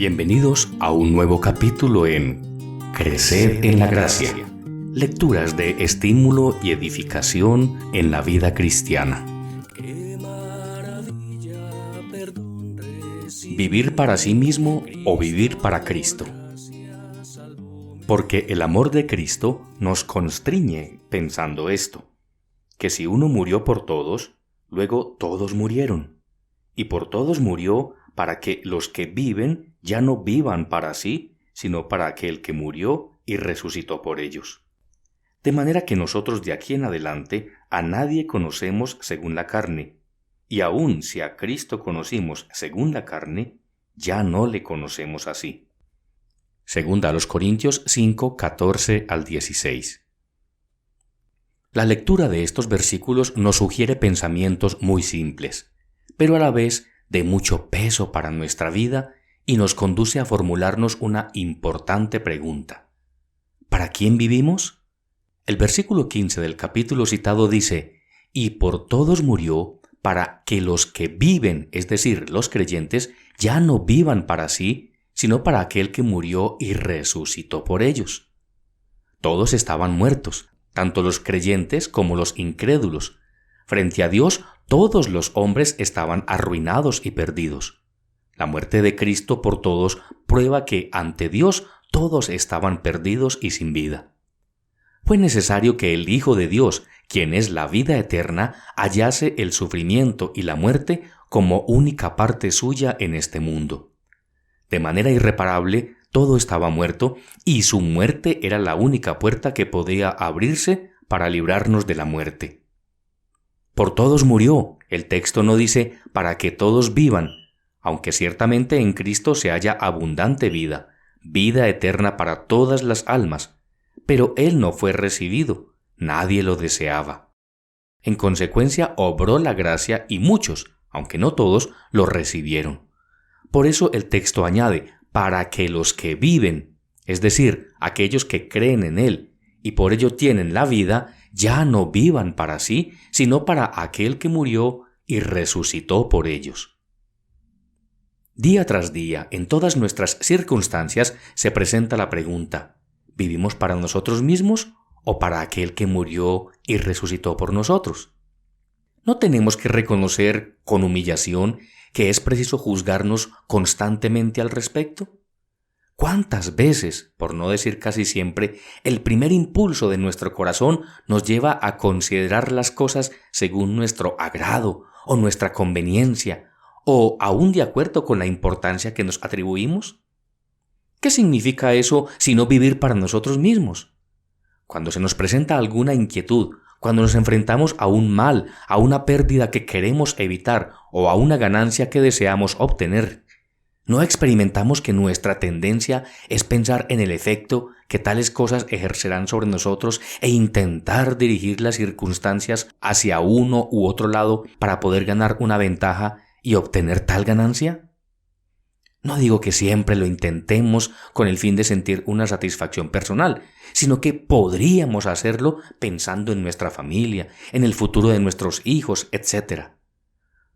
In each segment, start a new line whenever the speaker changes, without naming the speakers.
Bienvenidos a un nuevo capítulo en Crecer en la Gracia. Lecturas de estímulo y edificación en la vida cristiana. Vivir para sí mismo o vivir para Cristo. Porque el amor de Cristo nos constriñe pensando esto, que si uno murió por todos, luego todos murieron, y por todos murió para que los que viven ya no vivan para sí, sino para aquel que murió y resucitó por ellos. De manera que nosotros de aquí en adelante a nadie conocemos según la carne, y aun si a Cristo conocimos según la carne, ya no le conocemos así. Segunda a los Corintios 5, 14 al 16. La lectura de estos versículos nos sugiere pensamientos muy simples, pero a la vez de mucho peso para nuestra vida y nos conduce a formularnos una importante pregunta. ¿Para quién vivimos? El versículo 15 del capítulo citado dice: «Y por todos murió, para que los que viven, es decir, los creyentes, ya no vivan para sí, sino para aquel que murió y resucitó por ellos». Todos estaban muertos, tanto los creyentes como los incrédulos. Frente a Dios, todos los hombres estaban arruinados y perdidos. La muerte de Cristo por todos prueba que ante Dios todos estaban perdidos y sin vida. Fue necesario que el Hijo de Dios, quien es la vida eterna, hallase el sufrimiento y la muerte como única parte suya en este mundo. De manera irreparable, todo estaba muerto y su muerte era la única puerta que podía abrirse para librarnos de la muerte. Por todos murió. El texto no dice para que todos vivan, aunque ciertamente en Cristo se halla abundante vida, vida eterna para todas las almas, pero Él no fue recibido, nadie lo deseaba. En consecuencia, obró la gracia y muchos, aunque no todos, lo recibieron. Por eso el texto añade, para que los que viven, es decir, aquellos que creen en Él, y por ello tienen la vida, ya no vivan para sí, sino para aquel que murió y resucitó por ellos. Día tras día, en todas nuestras circunstancias, se presenta la pregunta: ¿vivimos para nosotros mismos o para aquel que murió y resucitó por nosotros? ¿No tenemos que reconocer con humillación que es preciso juzgarnos constantemente al respecto? ¿Cuántas veces, por no decir casi siempre, el primer impulso de nuestro corazón nos lleva a considerar las cosas según nuestro agrado o nuestra conveniencia, o aún de acuerdo con la importancia que nos atribuimos? ¿Qué significa eso sino vivir para nosotros mismos? Cuando se nos presenta alguna inquietud, cuando nos enfrentamos a un mal, a una pérdida que queremos evitar o a una ganancia que deseamos obtener, ¿no experimentamos que nuestra tendencia es pensar en el efecto que tales cosas ejercerán sobre nosotros e intentar dirigir las circunstancias hacia uno u otro lado para poder ganar una ventaja y obtener tal ganancia? No digo que siempre lo intentemos con el fin de sentir una satisfacción personal, sino que podríamos hacerlo pensando en nuestra familia, en el futuro de nuestros hijos, etc.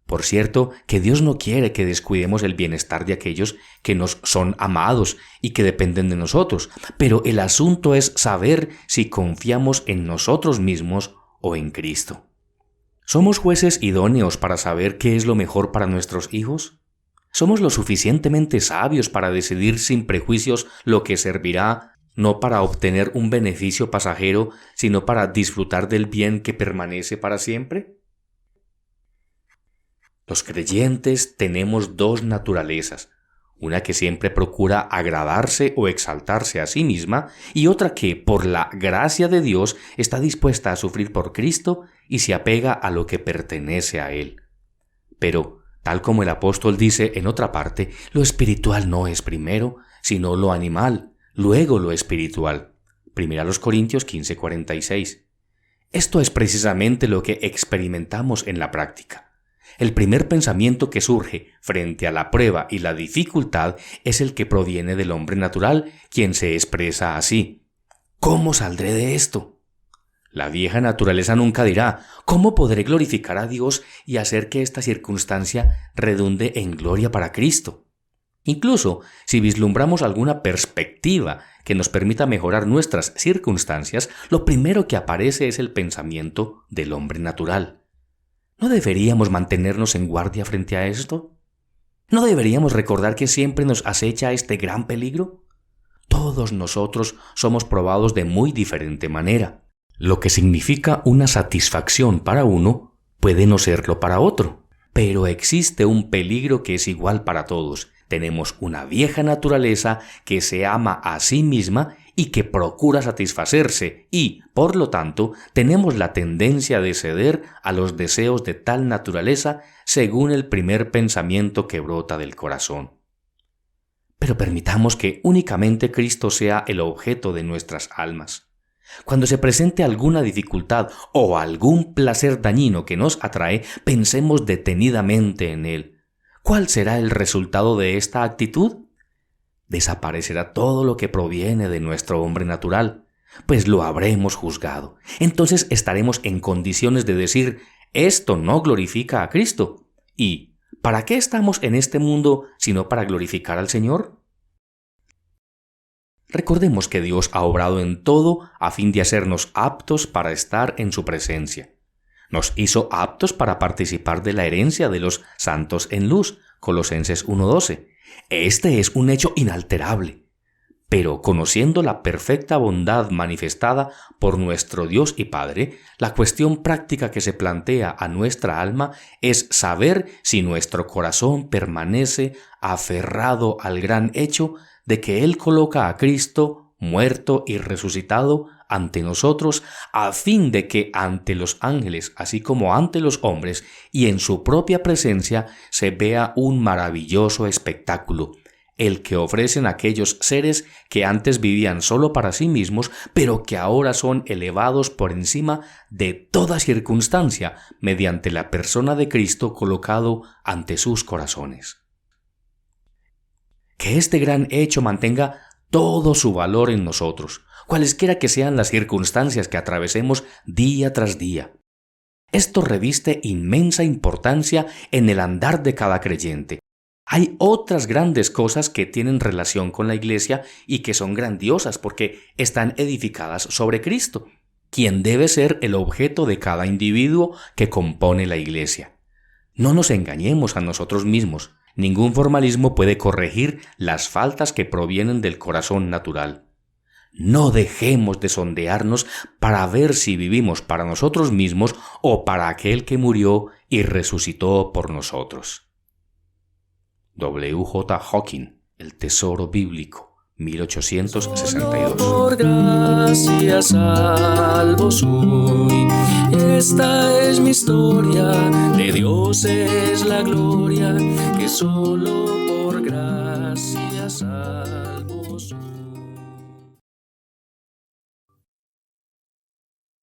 Por cierto, que Dios no quiere que descuidemos el bienestar de aquellos que nos son amados y que dependen de nosotros, pero el asunto es saber si confiamos en nosotros mismos o en Cristo. ¿Somos jueces idóneos para saber qué es lo mejor para nuestros hijos? ¿Somos lo suficientemente sabios para decidir sin prejuicios lo que servirá, no para obtener un beneficio pasajero, sino para disfrutar del bien que permanece para siempre? Los creyentes tenemos dos naturalezas, una que siempre procura agradarse o exaltarse a sí misma y otra que, por la gracia de Dios, está dispuesta a sufrir por Cristo y se apega a lo que pertenece a Él. Pero, tal como el apóstol dice en otra parte, lo espiritual no es primero, sino lo animal, luego lo espiritual. 1 Corintios 15:46. Esto es precisamente lo que experimentamos en la práctica. El primer pensamiento que surge frente a la prueba y la dificultad es el que proviene del hombre natural, quien se expresa así: ¿cómo saldré de esto? La vieja naturaleza nunca dirá: ¿cómo podré glorificar a Dios y hacer que esta circunstancia redunde en gloria para Cristo? Incluso si vislumbramos alguna perspectiva que nos permita mejorar nuestras circunstancias, lo primero que aparece es el pensamiento del hombre natural. ¿No deberíamos mantenernos en guardia frente a esto? ¿No deberíamos recordar que siempre nos acecha este gran peligro? Todos nosotros somos probados de muy diferente manera. Lo que significa una satisfacción para uno puede no serlo para otro. Pero existe un peligro que es igual para todos. Tenemos una vieja naturaleza que se ama a sí misma y que procura satisfacerse y, por lo tanto, tenemos la tendencia de ceder a los deseos de tal naturaleza según el primer pensamiento que brota del corazón. Pero permitamos que únicamente Cristo sea el objeto de nuestras almas. Cuando se presente alguna dificultad o algún placer dañino que nos atrae, pensemos detenidamente en él. ¿Cuál será el resultado de esta actitud? Desaparecerá todo lo que proviene de nuestro hombre natural, pues lo habremos juzgado. Entonces estaremos en condiciones de decir, esto no glorifica a Cristo. ¿Y para qué estamos en este mundo sino para glorificar al Señor? Recordemos que Dios ha obrado en todo a fin de hacernos aptos para estar en su presencia. Nos hizo aptos para participar de la herencia de los santos en luz, Colosenses 1:12. Este es un hecho inalterable. Pero conociendo la perfecta bondad manifestada por nuestro Dios y Padre, la cuestión práctica que se plantea a nuestra alma es saber si nuestro corazón permanece aferrado al gran hecho de que Él coloca a Cristo muerto y resucitado ante nosotros, a fin de que ante los ángeles, así como ante los hombres, y en su propia presencia, se vea un maravilloso espectáculo, el que ofrecen aquellos seres que antes vivían solo para sí mismos, pero que ahora son elevados por encima de toda circunstancia mediante la persona de Cristo colocado ante sus corazones. Que este gran hecho mantenga todo su valor en nosotros, cualesquiera que sean las circunstancias que atravesemos día tras día. Esto reviste inmensa importancia en el andar de cada creyente. Hay otras grandes cosas que tienen relación con la Iglesia y que son grandiosas porque están edificadas sobre Cristo, quien debe ser el objeto de cada individuo que compone la Iglesia. No nos engañemos a nosotros mismos. Ningún formalismo puede corregir las faltas que provienen del corazón natural. No dejemos de sondearnos para ver si vivimos para nosotros mismos o para aquel que murió y resucitó por nosotros. W.J. Hawking, El tesoro bíblico, 1862.
Por gracia salvo soy, esta es mi historia, de Dios es la gloria, que solo por gracia salvo soy.